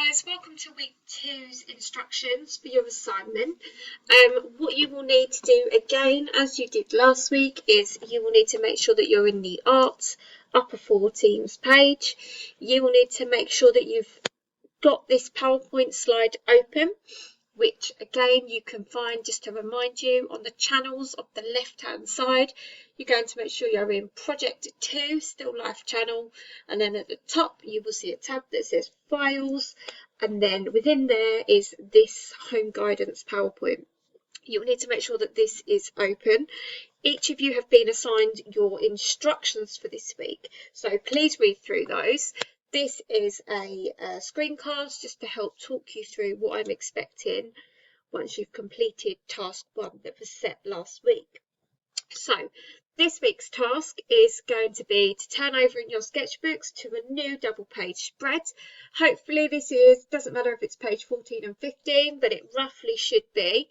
guys, welcome to week 2's instructions for your assignment. What you will need to do again, as you did last week, is you will need to make sure that you're in the Arts Upper 14s page. You will need to make sure that you've got this PowerPoint slide open, which again you can find, just to remind you, on the channels of the left hand side. You're going to make sure you're in Project 2 Still Life channel, and then at the top you will see a tab that says Files, and then within there is this Home Guidance PowerPoint. You'll need to make sure that this is open. Each of you have been assigned your instructions for this week, so please read through those. This is a screencast just to help talk you through what I'm expecting once you've completed task 1 that was set last week. So this week's task is going to be to turn over in your sketchbooks to a new double page spread. Hopefully this doesn't matter if it's page 14 and 15, but it roughly should be.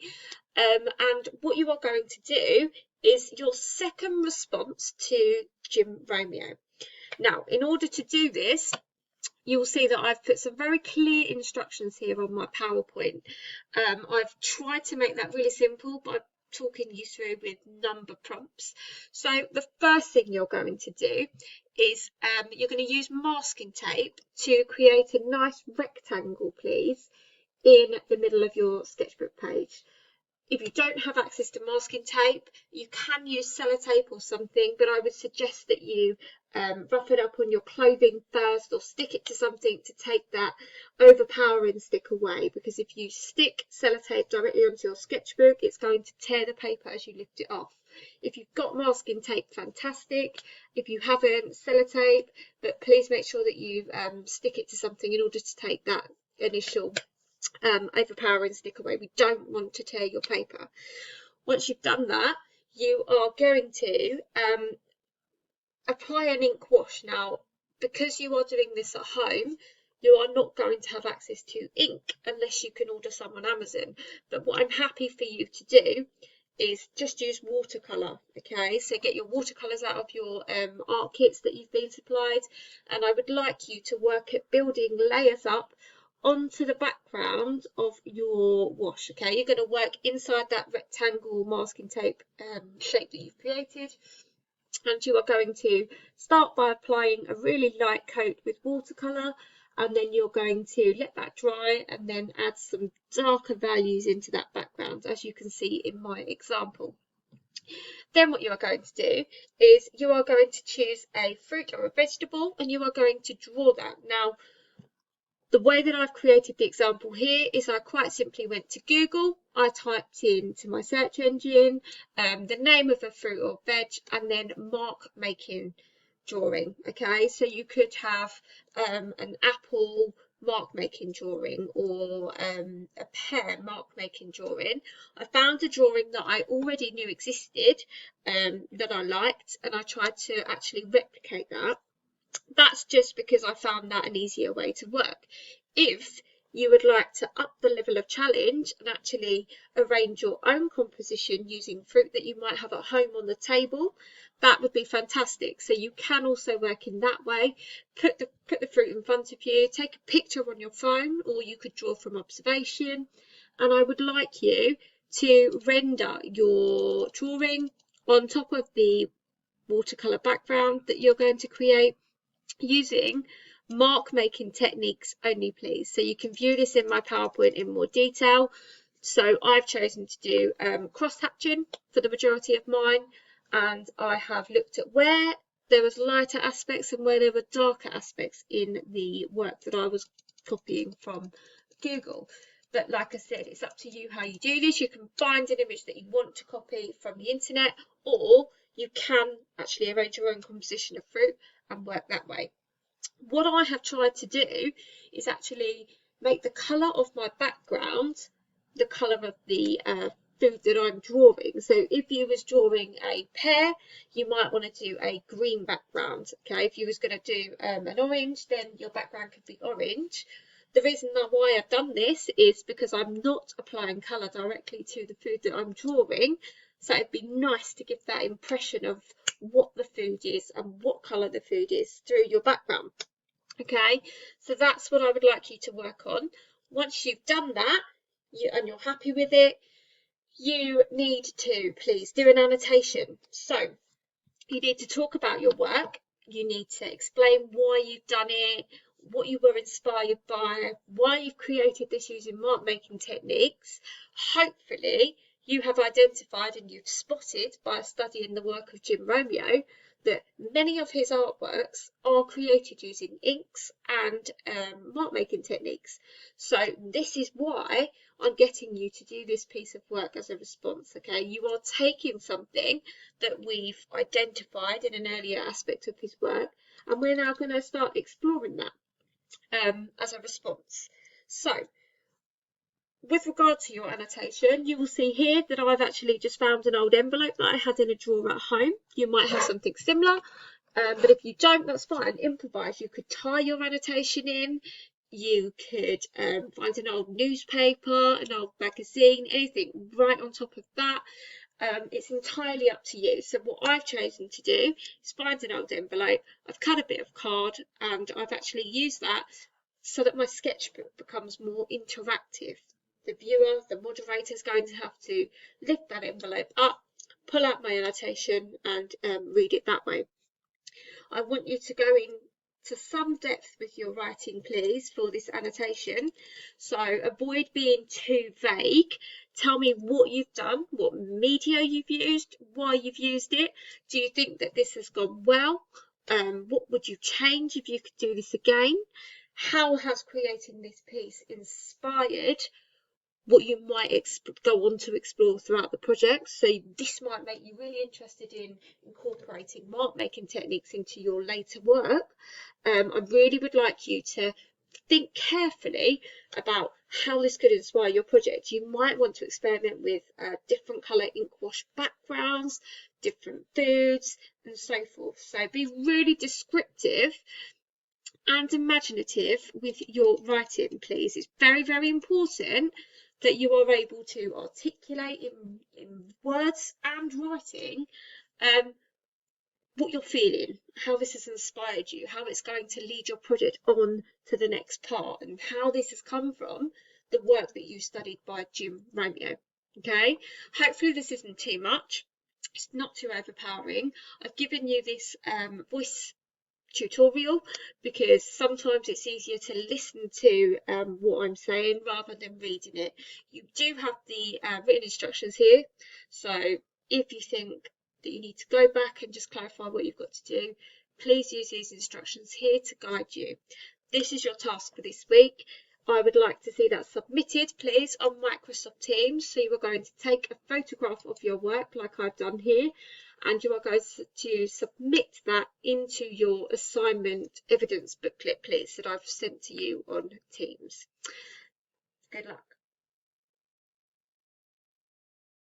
And what you are going to do is your second response to Jim Romeo. Now, in order to do this, you will see that I've put some very clear instructions here on my PowerPoint. I've tried to make that really simple by talking you through with number prompts. So the first thing you're going to do is you're going to use masking tape to create a nice rectangle, please, in the middle of your sketchbook page. If you don't have access to masking tape, you can use sellotape or something, but I would suggest that you rough it up on your clothing first, or stick it to something to take that overpowering stick away, because if you stick sellotape directly onto your sketchbook, it's going to tear the paper as you lift it off. If you've got masking tape, fantastic. If you haven't, sellotape, but please make sure that you stick it to something in order to take that initial overpowering stick away. We don't want to tear your paper. Once you've done that, you are going to apply an ink wash. Now, because you are doing this at home, you are not going to have access to ink unless you can order some on Amazon. But what I'm happy for you to do is just use watercolour. Okay, so get your watercolours out of your art kits that you've been supplied, and I would like you to work at building layers up onto the background of your wash. Okay, you're going to work inside that rectangle masking tape shape that you've created, and you are going to start by applying a really light coat with watercolour, and then you're going to let that dry and then add some darker values into that background, as you can see in my example. Then what you are going to do is you are going to choose a fruit or a vegetable, and you are going to draw that. Now, the way that I've created the example here is I quite simply went to Google, I typed into my search engine the name of a fruit or veg, and then mark making drawing. Okay, so you could have an apple mark making drawing, or a pear mark making drawing. I found a drawing that I already knew existed that I liked, and I tried to actually replicate that. That's just because I found that an easier way to work. If you would like to up the level of challenge and actually arrange your own composition using fruit that you might have at home on the table, that would be fantastic. So you can also work in that way. Put the fruit in front of you, take a picture on your phone, or you could draw from observation, and I would like you to render your drawing on top of the watercolour background that you're going to create, using mark making techniques only, please. So you can view this in my PowerPoint in more detail. So I've chosen to do cross-hatching for the majority of mine, and I have looked at where there was lighter aspects and where there were darker aspects in the work that I was copying from Google. But like I said, it's up to you how you do this. You can find an image that you want to copy from the internet, or you can actually arrange your own composition of fruit and work that way. What I have tried to do is actually make the colour of my background the colour of the food that I'm drawing. So if you was drawing a pear, you might want to do a green background. Okay, if you was going to do an orange, then your background could be orange. The reason why I've done this is because I'm not applying colour directly to the food that I'm drawing. So it'd be nice to give that impression of what the food is and what colour the food is through your background. Okay, so that's what I would like you to work on. Once you've done that and you're happy with it, you need to please do an annotation. So you need to talk about your work. You need to explain why you've done it, what you were inspired by, why you've created this using mark making techniques. Hopefully, you have identified and you've spotted by studying the work of Jim Romeo that many of his artworks are created using inks and mark making techniques. So this is why I'm getting you to do this piece of work as a response. Okay, you are taking something that we've identified in an earlier aspect of his work, and we're now going to start exploring that as a response. So with regard to your annotation, you will see here that I've actually just found an old envelope that I had in a drawer at home. You might have something similar, but if you don't, that's fine. Improvise. You could tie your annotation in. You could find an old newspaper, an old magazine, anything right on top of that. It's entirely up to you. So what I've chosen to do is find an old envelope. I've cut a bit of card and I've actually used that so that my sketchbook becomes more interactive. The viewer, the moderator, is going to have to lift that envelope up, pull out my annotation and read it that way. I want you to go into some depth with your writing, please, for this annotation. So avoid being too vague. Tell me what you've done, what media you've used, why you've used it. Do you think that this has gone well? What would you change if you could do this again? How has creating this piece inspired what you might go on to explore throughout the project? So this might make you really interested in incorporating mark making techniques into your later work. I really would like you to think carefully about how this could inspire your project. You might want to experiment with different colour ink wash backgrounds, different foods and so forth. So be really descriptive and imaginative with your writing, please. It's very, very important that you are able to articulate in words and writing what you're feeling, how this has inspired you, how it's going to lead your project on to the next part, and how this has come from the work that you studied by Jim Romeo. Okay, hopefully this isn't too much. It's not too overpowering. I've given you this voice tutorial because sometimes it's easier to listen to what I'm saying rather than reading it. You do have the written instructions here, so if you think that you need to go back and just clarify what you've got to do, please use these instructions here to guide you. This is your task for this week. I would like to see that submitted, please, on Microsoft Teams. So you are going to take a photograph of your work like I've done here, and you are going to submit that into your assignment evidence booklet, please, that I've sent to you on Teams. Good luck.